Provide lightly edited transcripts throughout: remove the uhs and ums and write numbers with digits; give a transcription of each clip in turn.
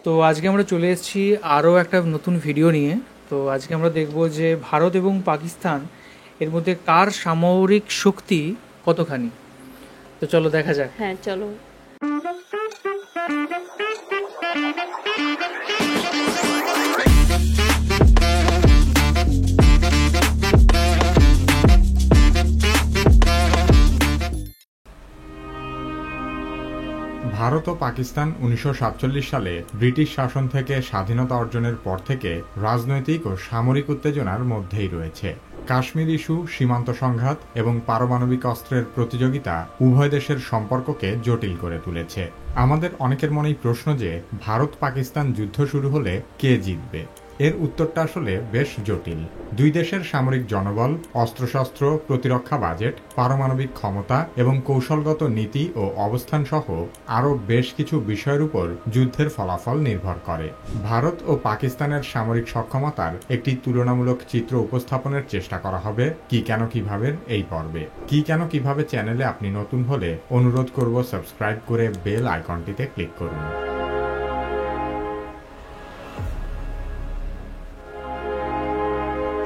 তো আজকে আমরা চলে এসেছি আরও একটা নতুন ভিডিও নিয়ে। তো আজকে আমরা দেখব যে ভারত এবং পাকিস্তান এর মধ্যে কার সামরিক শক্তি কতখানি। তো চলো দেখা যাক। হ্যাঁ চলো। ভারত ও পাকিস্তান 1947 সালে ব্রিটিশ শাসন থেকে স্বাধীনতা অর্জনের পর থেকে রাজনৈতিক ও সামরিক উত্তেজনার মধ্যেই রয়েছে। কাশ্মীর ইস্যু, সীমান্ত সংঘাত এবং পারমাণবিক অস্ত্রের প্রতিযোগিতা উভয় দেশের সম্পর্ককে জটিল করে তুলেছে। আমাদের অনেকের মনেই প্রশ্ন যে ভারত পাকিস্তান যুদ্ধ শুরু হলে কে জিতবে। এর উত্তরটা আসলে বেশ জটিল। দুই দেশের সামরিক জনবল, অস্ত্রশস্ত্র, প্রতিরক্ষা বাজেট, পারমাণবিক ক্ষমতা এবং কৌশলগত নীতি ও অবস্থান সহ আরও বেশ কিছু বিষয়ের উপর যুদ্ধের ফলাফল নির্ভর করে। ভারত ও পাকিস্তানের সামরিক সক্ষমতার একটি তুলনামূলক চিত্র উপস্থাপনের চেষ্টা করা হবে কি কেন কিভাবে এই পর্বে। কি কেন কিভাবে চ্যানেলে আপনি নতুন হলে অনুরোধ করব সাবস্ক্রাইব করে বেল আইকনটিতে ক্লিক করুন।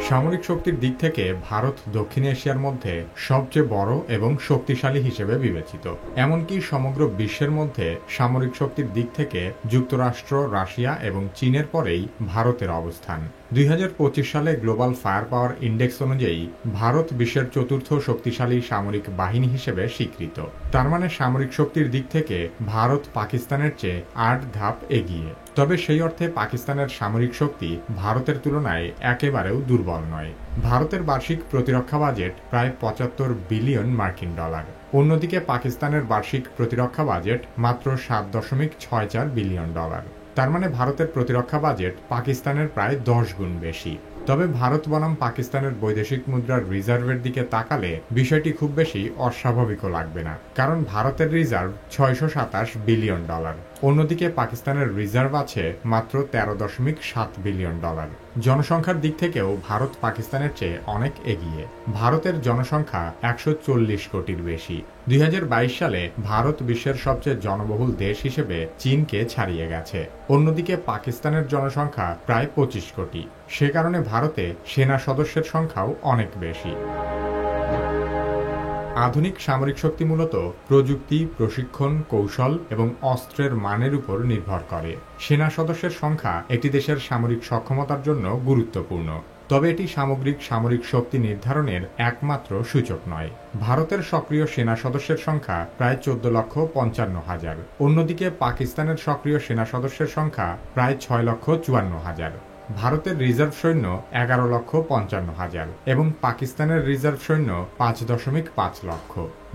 সামরিক শক্তির দিক থেকে ভারত দক্ষিণ এশিয়ার মধ্যে সবচেয়ে বড় এবং শক্তিশালী হিসেবে বিবেচিত। এমনকি সমগ্র বিশ্বের মধ্যে সামরিক শক্তির দিক থেকে যুক্তরাষ্ট্র, রাশিয়া এবং চীনের পরেই ভারতের অবস্থান। 2025 সালে গ্লোবাল ফায়ার পাওয়ার ইন্ডেক্স অনুযায়ী ভারত বিশ্বের চতুর্থ শক্তিশালী সামরিক বাহিনী হিসেবে স্বীকৃত। তার মানে সামরিক শক্তির দিক থেকে ভারত পাকিস্তানের চেয়ে 8 ধাপ এগিয়ে। তবে সেই অর্থে পাকিস্তানের সামরিক শক্তি ভারতের তুলনায় একেবারেও দুর্বল নয়। ভারতের বার্ষিক প্রতিরক্ষা বাজেট প্রায় 75 বিলিয়ন মার্কিন ডলার। অন্যদিকে পাকিস্তানের বার্ষিক প্রতিরক্ষা বাজেট মাত্র 7.64 বিলিয়ন ডলার। তার মানে ভারতের প্রতিরক্ষা বাজেট পাকিস্তানের প্রায় 10 গুণ বেশি। তবে ভারত বনাম পাকিস্তানের বৈদেশিক মুদ্রার রিজার্ভের দিকে তাকালে বিষয়টি খুব বেশি অস্বাভাবিকও লাগবে না, কারণ ভারতের রিজার্ভ 627 বিলিয়ন ডলার। অন্যদিকে পাকিস্তানের রিজার্ভ আছে মাত্র 13.7 বিলিয়ন ডলার। জনসংখ্যার দিক থেকেও ভারত পাকিস্তানের চেয়ে অনেক এগিয়ে। ভারতের জনসংখ্যা 140 কোটির বেশি। 2022 সালে ভারত বিশ্বের সবচেয়ে জনবহুল দেশ হিসেবে চীনকে ছাড়িয়ে গেছে। অন্যদিকে পাকিস্তানের জনসংখ্যা প্রায় 25 কোটি। সে কারণে ভারতে সেনা সদস্যের সংখ্যাও অনেক বেশি। আধুনিক সামরিক শক্তি মূলত প্রযুক্তি, প্রশিক্ষণ, কৌশল এবং অস্ত্রের মানের উপর নির্ভর করে। সেনা সদস্যের সংখ্যা একটি দেশের সামরিক সক্ষমতার জন্য গুরুত্বপূর্ণ, তবে এটি সামগ্রিক সামরিক শক্তি নির্ধারণের একমাত্র সূচক নয়। ভারতের সক্রিয় সেনা সদস্যের সংখ্যা প্রায় 14,55,000। অন্যদিকে পাকিস্তানের সক্রিয় সেনা সদস্যের সংখ্যা প্রায় 6,54,000। ভারতের রিজার্ভ সৈন্য 11,55,000 এবং পাকিস্তানের রিজার্ভ সৈন্য 5.5 লক্ষ।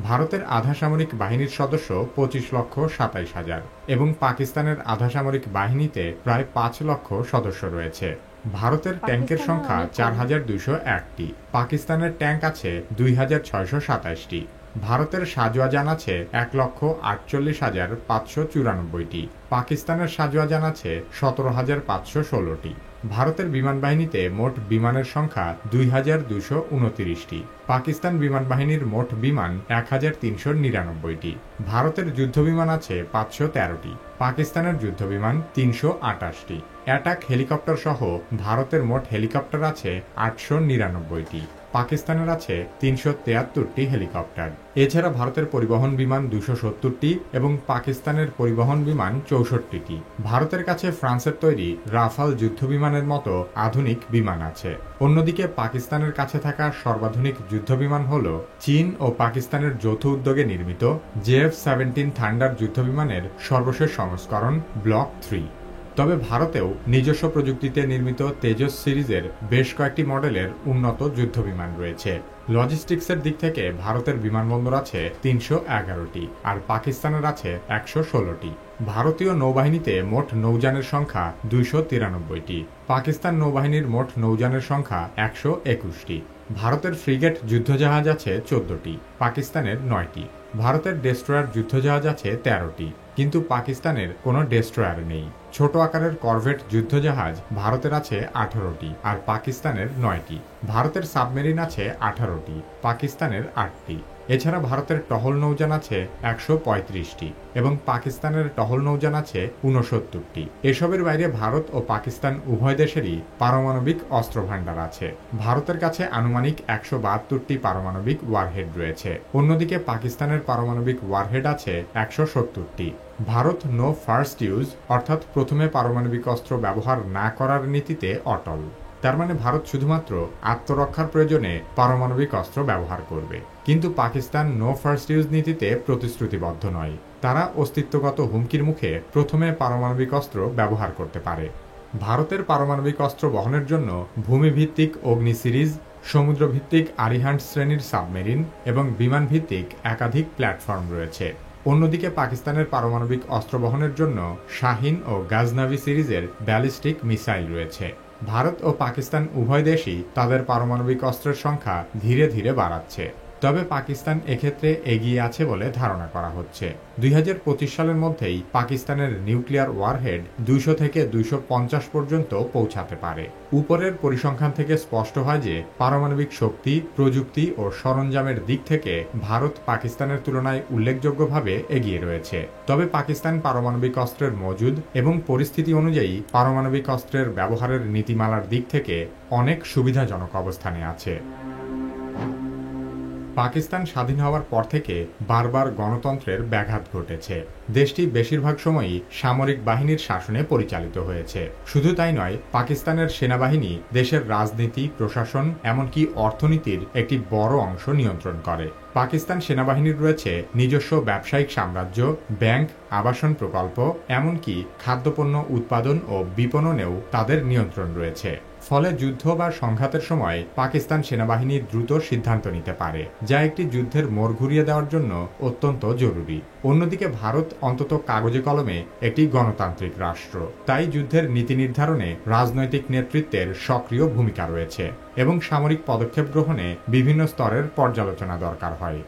ভারতের আধা সামরিক বাহিনীর সদস্য 25,27,000 এবং পাকিস্তানের আধা সামরিক বাহিনীতে প্রায় 5 লক্ষ সদস্য রয়েছে। ভারতের ট্যাঙ্কের সংখ্যা 4,201টি। পাকিস্তানের ট্যাঙ্ক আছে 2,627টি। ভারতের সাজোয়া যান আছে 1,48,594টি। পাকিস্তানের সাজোয়া যান আছে 17,516টি। ভারতের বিমান বাহিনীতে মোট বিমানের সংখ্যা 2,229টি। পাকিস্তান বিমান বাহিনীর মোট বিমান 1,399টি। ভারতের যুদ্ধবিমান আছে 513টি। পাকিস্তানের যুদ্ধবিমান 328টি। অ্যাটাক হেলিকপ্টার সহ ভারতের মোট হেলিকপ্টার আছে 899টি। পাকিস্তানের আছে 373টি হেলিকপ্টার। এছাড়া ভারতের পরিবহন বিমান 270টি এবং পাকিস্তানের পরিবহন বিমান 64টি। ভারতের কাছে ফ্রান্সের তৈরি রাফাল যুদ্ধবিমানের মতো আধুনিক বিমান আছে। অন্যদিকে পাকিস্তানের কাছে থাকা সর্বাধুনিক যুদ্ধবিমান হল চীন ও পাকিস্তানের যৌথ উদ্যোগে নির্মিত JF-17 থান্ডার যুদ্ধবিমানের সর্বশেষ সংস্করণ ব্লক 3। তবে ভারতেও নিজস্ব প্রযুক্তিতে নির্মিত তেজস সিরিজের বেশ কয়েকটি মডেলের উন্নত যুদ্ধবিমান রয়েছে। লজিস্টিক্সের দিক থেকে ভারতের বিমানবন্দর আছে 311টি আর পাকিস্তানের আছে 116টি। ভারতীয় নৌবাহিনীতে মোট নৌযানের সংখ্যা 293টি। পাকিস্তান নৌবাহিনীর মোট নৌযানের সংখ্যা 121টি। ভারতের ফ্রিগেট যুদ্ধজাহাজ আছে 14টি, পাকিস্তানের 9টি। ভারতের ডেস্ট্রয়ার যুদ্ধজাহাজ আছে 13টি, কিন্তু পাকিস্তানের কোনো ডেস্ট্রয়ার নেই। ছোট আকারের করভেট যুদ্ধজাহাজ ভারতের আছে 18টি আর পাকিস্তানের 9টি। ভারতের সাবমেরিন আছে 18টি, পাকিস্তানের 8টি। এছাড়া ভারতের টহল নৌযান আছে 135টি এবং পাকিস্তানের টহল নৌযান আছে 69টি। এসবের বাইরে ভারত ও পাকিস্তান উভয় দেশেরই পারমাণবিক অস্ত্র ভান্ডার আছে। ভারতের কাছে আনুমানিক 172টি পারমাণবিক ওয়ারহেড রয়েছে, অন্যদিকে পাকিস্তানের পারমাণবিক ওয়ারহেড আছে 170টি। ভারত নো ফার্স্ট ইউজ অর্থাৎ প্রথমে পারমাণবিক অস্ত্র ব্যবহার না করার নীতিতে অটল। তার মানে ভারত শুধুমাত্র আত্মরক্ষার প্রয়োজনে পারমাণবিক অস্ত্র ব্যবহার করবে, কিন্তু পাকিস্তান নো ফার্স্ট ইউজ নীতিতে প্রতিশ্রুতিবদ্ধ নয়। তারা অস্তিত্বগত হুমকির মুখে প্রথমে পারমাণবিক অস্ত্র ব্যবহার করতে পারে। ভারতের পারমাণবিক অস্ত্র বহনের জন্য ভূমিভিত্তিক অগ্নি সিরিজ, সমুদ্রভিত্তিক আরিহান্ট শ্রেণীর সাবমেরিন এবং বিমান ভিত্তিক একাধিক প্ল্যাটফর্ম রয়েছে। অন্যদিকে পাকিস্তানের পারমাণবিক অস্ত্র বহনের জন্য শাহিন ও গাজনাভি সিরিজের ব্যালিস্টিক মিসাইল রয়েছে। ভারত ও পাকিস্তান উভয় দেশই তাদের পারমাণবিক অস্ত্রের সংখ্যা ধীরে ধীরে বাড়াচ্ছে, তবে পাকিস্তান এক্ষেত্রে এগিয়ে আছে বলে ধারণা করা হচ্ছে। 2025 সালের মধ্যেই পাকিস্তানের নিউক্লিয়ার ওয়ারহেড 200 থেকে 250 পর্যন্ত পৌঁছাতে পারে। উপরের পরিসংখ্যান থেকে স্পষ্ট হয় যে পারমাণবিক শক্তি, প্রযুক্তি ও সরঞ্জামের দিক থেকে ভারত পাকিস্তানের তুলনায় উল্লেখযোগ্যভাবে এগিয়ে রয়েছে। তবে পাকিস্তান পারমাণবিক অস্ত্রের মজুদ এবং পরিস্থিতি অনুযায়ী পারমাণবিক অস্ত্রের ব্যবহারের নীতিমালার দিক থেকে অনেক সুবিধাজনক অবস্থানে আছে। পাকিস্তান স্বাধীন হওয়ার পর থেকে বারবার গণতন্ত্রের ব্যাঘাত ঘটেছে। দেশটি বেশিরভাগ সময়ই সামরিক বাহিনীর শাসনে পরিচালিত হয়েছে। শুধু তাই নয়, পাকিস্তানের সেনাবাহিনী দেশের রাজনীতি, প্রশাসন এমনকি অর্থনীতির একটি বড় অংশ নিয়ন্ত্রণ করে। পাকিস্তান সেনাবাহিনীর রয়েছে নিজস্ব ব্যবসায়িক সাম্রাজ্য, ব্যাংক, আবাসন প্রকল্প, এমনকি খাদ্যপণ্য উৎপাদন ও বিপণনেও তাদের নিয়ন্ত্রণ রয়েছে। ফলে যুদ্ধ বা সংঘাতের সময় পাকিস্তান সেনাবাহিনী দ্রুত সিদ্ধান্ত নিতে পারে, যা একটি যুদ্ধের মোড় ঘুরিয়ে দেওয়ার জন্য অত্যন্ত জরুরি। অন্যদিকে ভারত অন্তত কাগজে কলমে একটি গণতান্ত্রিক রাষ্ট্র, তাই যুদ্ধের নীতি নির্ধারণে রাজনৈতিক নেতৃত্বের সক্রিয় ভূমিকা রয়েছে এবং সামরিক পদক্ষেপ গ্রহণে বিভিন্ন স্তরের পর্যালোচনা দরকার হয়।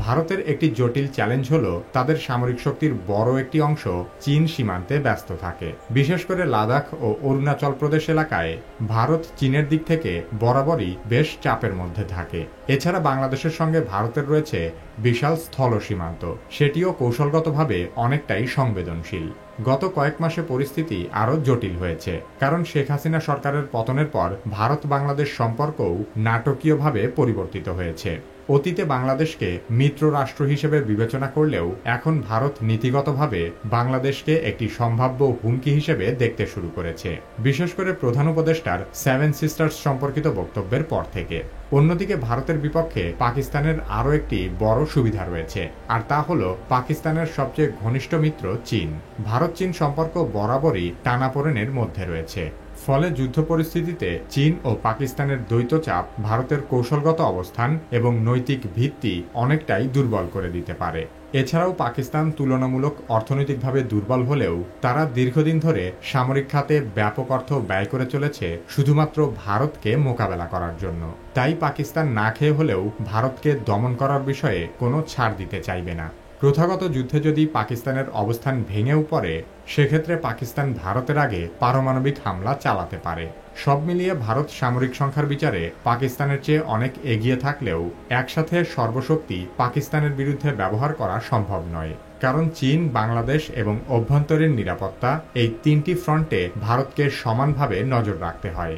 ভারতের একটি জটিল চ্যালেঞ্জ হল তাদের সামরিক শক্তির বড় একটি অংশ চীন সীমান্তে ব্যস্ত থাকে। বিশেষ করে লাদাখ ও অরুণাচল প্রদেশ এলাকায় ভারত চীনের দিক থেকে বরাবরই বেশ চাপের মধ্যে থাকে। এছাড়া বাংলাদেশের সঙ্গে ভারতের রয়েছে বিশাল স্থল সীমান্ত, সেটিও কৌশলগতভাবে অনেকটাই সংবেদনশীল। গত কয়েক মাসে পরিস্থিতি আরও জটিল হয়েছে, কারণ শেখ হাসিনা সরকারের পতনের পর ভারত বাংলাদেশ সম্পর্কও নাটকীয়ভাবে পরিবর্তিত হয়েছে। অতীতে বাংলাদেশকে মিত্র রাষ্ট্র হিসেবে বিবেচনা করলেও এখন ভারত নীতিগতভাবে বাংলাদেশকে একটি সম্ভাব্য হুমকি হিসেবে দেখতে শুরু করেছে, বিশেষ করে প্রধান উপদেষ্টার 7 সিস্টার্স সম্পর্কিত বক্তব্যের পর থেকে। অন্যদিকে ভারতের বিপক্ষে পাকিস্তানের আরও একটি বড় সুবিধা রয়েছে, আর তা হল পাকিস্তানের সবচেয়ে ঘনিষ্ঠ মিত্র চীন। ভারত চীন সম্পর্ক বরাবরই টানাপোড়েনের মধ্যে রয়েছে। ফলে যুদ্ধ পরিস্থিতিতে চীন ও পাকিস্তানের দ্বৈত চাপ ভারতের কৌশলগত অবস্থান এবং নৈতিক ভিত্তি অনেকটাই দুর্বল করে দিতে পারে। এছাড়াও পাকিস্তান তুলনামূলক অর্থনৈতিকভাবে দুর্বল হলেও তারা দীর্ঘদিন ধরে সামরিক খাতে ব্যাপক অর্থ ব্যয় করে চলেছে শুধুমাত্র ভারতকে মোকাবেলা করার জন্য। তাই পাকিস্তান না খেয়ে হলেও ভারতকে দমন করার বিষয়ে কোনো ছাড় দিতে চাইবে না। প্রথাগত যুদ্ধে যদি পাকিস্তানের অবস্থান ভেঙেও পড়ে, সেক্ষেত্রে পাকিস্তান ভারতের আগে পারমাণবিক হামলা চালাতে পারে। সব মিলিয়ে ভারত সামরিক সংখ্যার বিচারে পাকিস্তানের চেয়ে অনেক এগিয়ে থাকলেও একসাথে সর্বশক্তি পাকিস্তানের বিরুদ্ধে ব্যবহার করা সম্ভব নয়, কারণ চীন, বাংলাদেশ এবং অভ্যন্তরীণ নিরাপত্তা এই 3টি ফ্রন্টে ভারতকে সমানভাবে নজর রাখতে হয়।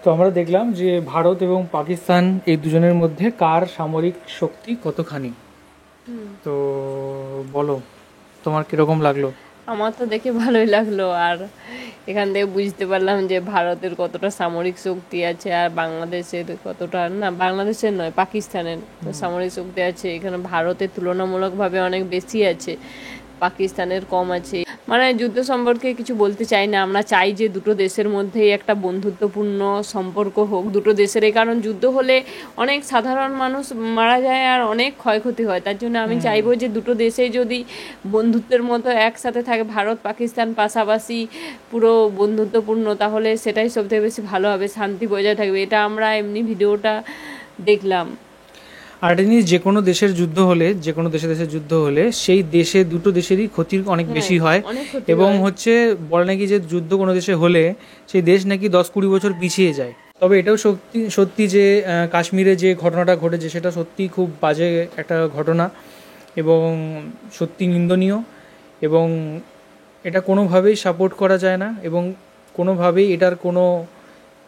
তো আমরা দেখলাম যে ভারত এবং পাকিস্তান এই দুজনের মধ্যে কার সামরিক শক্তি কতখানি। তো বলো, তোমার কিরকম লাগলো? আমার তো দেখে ভালোই লাগলো, আর এখান থেকে বুঝতে পারলাম যে ভারতের কতটা সামরিক শক্তি আছে আর বাংলাদেশের কতটা, না বাংলাদেশের নয় পাকিস্তানের সামরিক শক্তি আছে। এখানে ভারতের তুলনামূলকভাবে অনেক বেশি আছে, পাকিস্তানের কম আছে। মানে যুদ্ধ সম্পর্কে কিছু বলতে চাই না, আমরা চাই যে দুটো দেশের মধ্যেই একটা বন্ধুত্বপূর্ণ সম্পর্ক হোক দুটো দেশের, কারণ যুদ্ধ হলে অনেক সাধারণ মানুষ মারা যায় আর অনেক ক্ষয়ক্ষতি হয়। তার জন্য আমি চাইবো যে দুটো দেশেই যদি বন্ধুত্বের মতো একসাথে থাকে, ভারত পাকিস্তান পাশাপাশি পুরো বন্ধুত্বপূর্ণ, তাহলে সেটাই সবথেকে বেশি ভালো হবে, শান্তি বজায় থাকবে। এটা আমরা এমনি ভিডিওটা দেখলাম। আর একটা জিনিস, যে কোনো দেশের যুদ্ধ হলে, যে কোনো দেশের যুদ্ধ হলে সেই দেশে দুটো দেশেরই ক্ষতি অনেক বেশি হয়। এবং হচ্ছে বলে নাকি যে যুদ্ধ কোনো দেশে হলে সেই দেশ নাকি 10-20 বছর পিছিয়ে যায়। তবে এটাও সত্যি সত্যি যে কাশ্মীরে যে ঘটনাটা ঘটেছে সেটা সত্যি খুব বাজে একটা ঘটনা এবং সত্যি নিন্দনীয়, এবং এটা কোনোভাবেই সাপোর্ট করা যায় না, এবং কোনোভাবেই এটার কোনো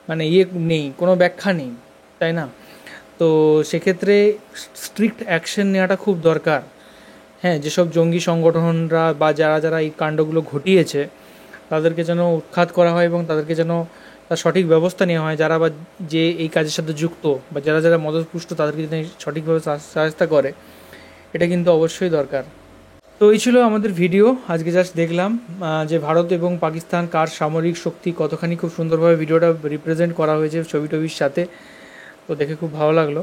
মানে নেই, কোনো ব্যাখ্যা নেই, তাই না? তো সেক্ষেত্রে স্ট্রিক্ট অ্যাকশন নেওয়াটা খুব দরকার। হ্যাঁ, যেসব জঙ্গি সংগঠনরা বা যারা যারা এই কাণ্ডগুলো ঘটিয়েছে তাদেরকে যেন উৎখাত করা হয় এবং তাদেরকে যেন তার সঠিক ব্যবস্থা নেওয়া হয়, যারা বা যে এই কাজের সাথে যুক্ত বা যারা যারা মদতপুষ্ট তাদেরকে যেন সঠিকভাবে সহায়তা করে, এটা কিন্তু অবশ্যই দরকার। তো এই ছিল আমাদের ভিডিও আজকে। জাস্ট দেখলাম যে ভারত এবং পাকিস্তান কার সামরিক শক্তি কতখানি, খুব সুন্দরভাবে ভিডিওটা রিপ্রেজেন্ট করা হয়েছে ছবি টবির সাথে। তো দেখে খুব ভালো লাগলো।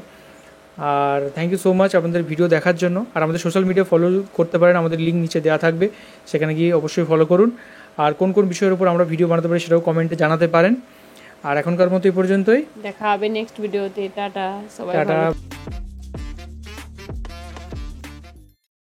আর থ্যাংক ইউ সো মাচ আপনাদের ভিডিও দেখার জন্য। আর আমাদের সোশ্যাল মিডিয়া ফলো করতে পারেন, আমাদের লিঙ্ক নিচে দেওয়া থাকবে, সেখানে গিয়ে অবশ্যই ফলো করুন। আর কোন কোন বিষয়ের উপর আমরা ভিডিও বানাতে পারি সেটাও কমেন্টে জানাতে পারেন। আর এখনকার মতো এই পর্যন্তই, দেখা হবে নেক্সট ভিডিওতে। টাটা সবাই, টাটা।